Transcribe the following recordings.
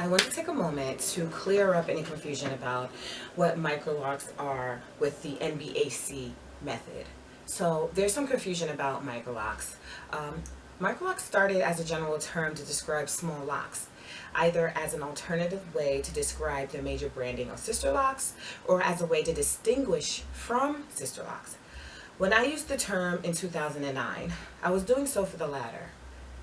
want to take a moment to clear up any confusion about what Microlocs are with the NBAC method. So there's some confusion about Microlocs. Microlocs started as a general term to describe small locks, either as an alternative way to describe the major branding of sister locks or as a way to distinguish from sister locks. When I used the term in 2009, I was doing so for the latter.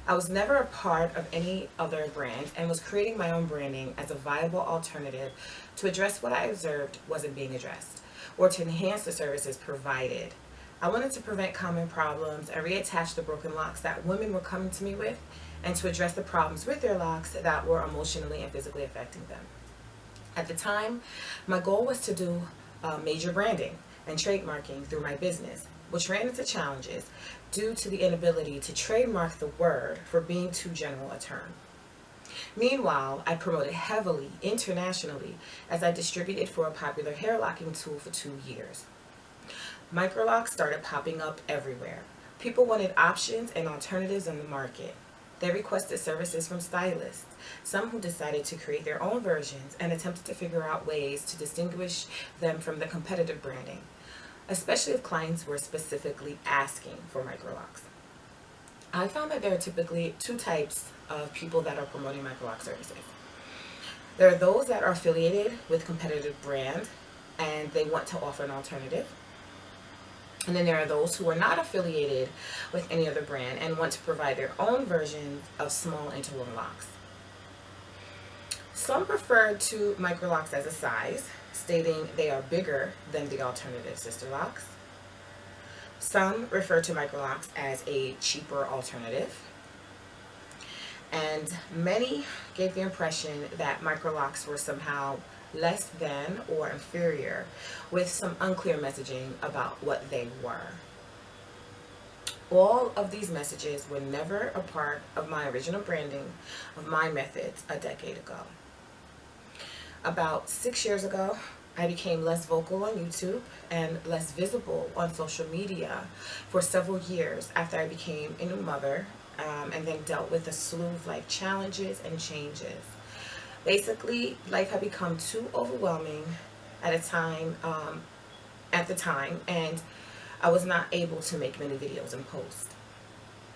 I was never a part of any other brand and was creating my own branding as a viable alternative to address what I observed wasn't being addressed, or to enhance the services provided. I wanted to prevent common problems and reattach the broken locks that women were coming to me with, and to address the problems with their locks that were emotionally and physically affecting them. At the time, my goal was to do major branding and trademarking through my business, which ran into challenges due to the inability to trademark the word for being too general a term. Meanwhile, I promoted heavily internationally as I distributed for a popular hair locking tool for 2 years. Microlocs started popping up everywhere. People wanted options and alternatives on the market. They requested services from stylists, some who decided to create their own versions and attempted to figure out ways to distinguish them from the competitive branding, especially if clients were specifically asking for Microlocs. I found that there are typically two types of people that are promoting Microloc services. There are those that are affiliated with competitive brand and they want to offer an alternative. And then there are those who are not affiliated with any other brand and want to provide their own versions of small interwoven locks. Some refer to Microlocs as a size, stating they are bigger than the alternative sister locks. Some refer to Microlocs as a cheaper alternative. And many gave the impression that Microlocs were somehow less than or inferior, with some unclear messaging about what they were. All of these messages were never a part of my original branding of my methods a decade ago. About 6 years ago, I became less vocal on YouTube and less visible on social media for several years after I became a new mother and then dealt with a slew of life challenges and changes. Basically, life had become too overwhelming at the time, and I was not able to make many videos and post.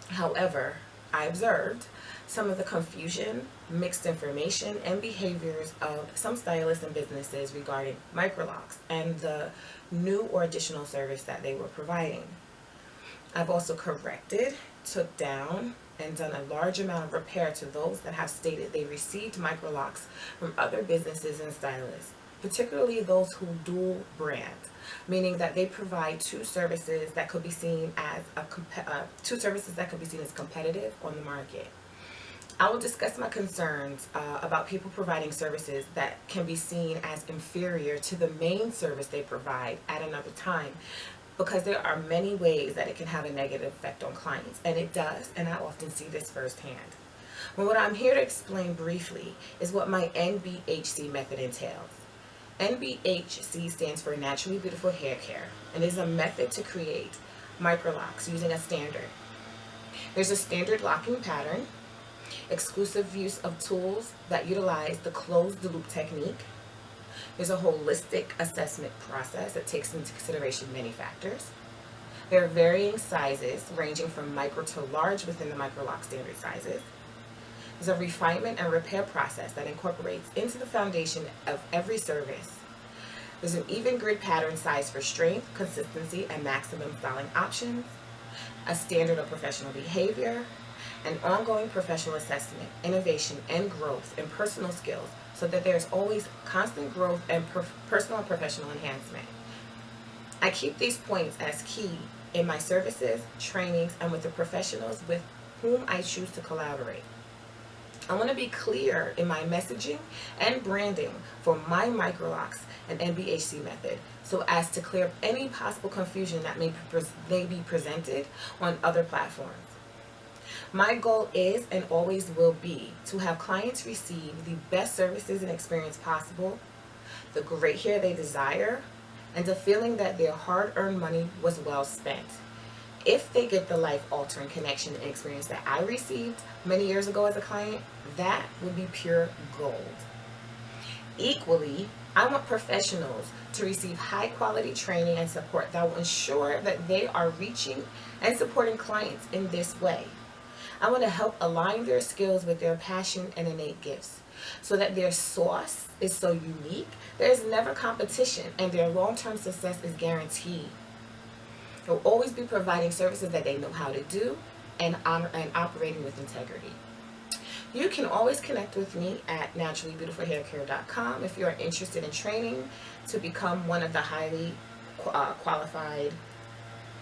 However, I observed some of the confusion, mixed information, and behaviors of some stylists and businesses regarding Microlocs and the new or additional service that they were providing. I've also corrected, took down, and done a large amount of repair to those that have stated they received Microlocs from other businesses and stylists, particularly those who dual brand, meaning that they provide two services that could be seen as competitive on the market. I will discuss my concerns about people providing services that can be seen as inferior to the main service they provide at another time, because there are many ways that it can have a negative effect on clients, and it does, and I often see this firsthand. But what I'm here to explain briefly is what my NBHC method entails. NBHC stands for Naturally Beautiful Hair Care, and is a method to create Microlocs using a standard. There's a standard locking pattern, exclusive use of tools that utilize the closed loop technique. There's a holistic assessment process that takes into consideration many factors. There are varying sizes ranging from micro to large within the Microloc standard sizes. There's a refinement and repair process that incorporates into the foundation of every service. There's an even grid pattern size for strength, consistency, and maximum styling options, a standard of professional behavior, and ongoing professional assessment, innovation, and growth in personal skills, so that there's always constant growth and personal and professional enhancement. I keep these points as key in my services, trainings, and with the professionals with whom I choose to collaborate. I want to be clear in my messaging and branding for my Microlocs and NBHC method, so as to clear up any possible confusion that may be presented on other platforms. My goal is and always will be to have clients receive the best services and experience possible, the great hair they desire, and the feeling that their hard-earned money was well spent. If they get the life-altering connection and experience that I received many years ago as a client, that would be pure gold. Equally, I want professionals to receive high-quality training and support that will ensure that they are reaching and supporting clients in this way. I want to help align their skills with their passion and innate gifts so that their sauce is so unique, there is never competition, and their long-term success is guaranteed. They'll always be providing services that they know how to do and operating with integrity. You can always connect with me at naturallybeautifulhaircare.com if you are interested in training to become one of the highly qualified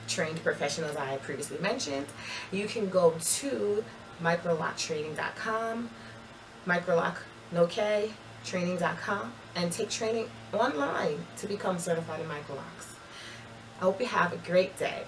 trained professionals I previously mentioned. You can go to microloctraining.com, microloctraining.com, and take training online to become certified in Microlocs. I hope you have a great day.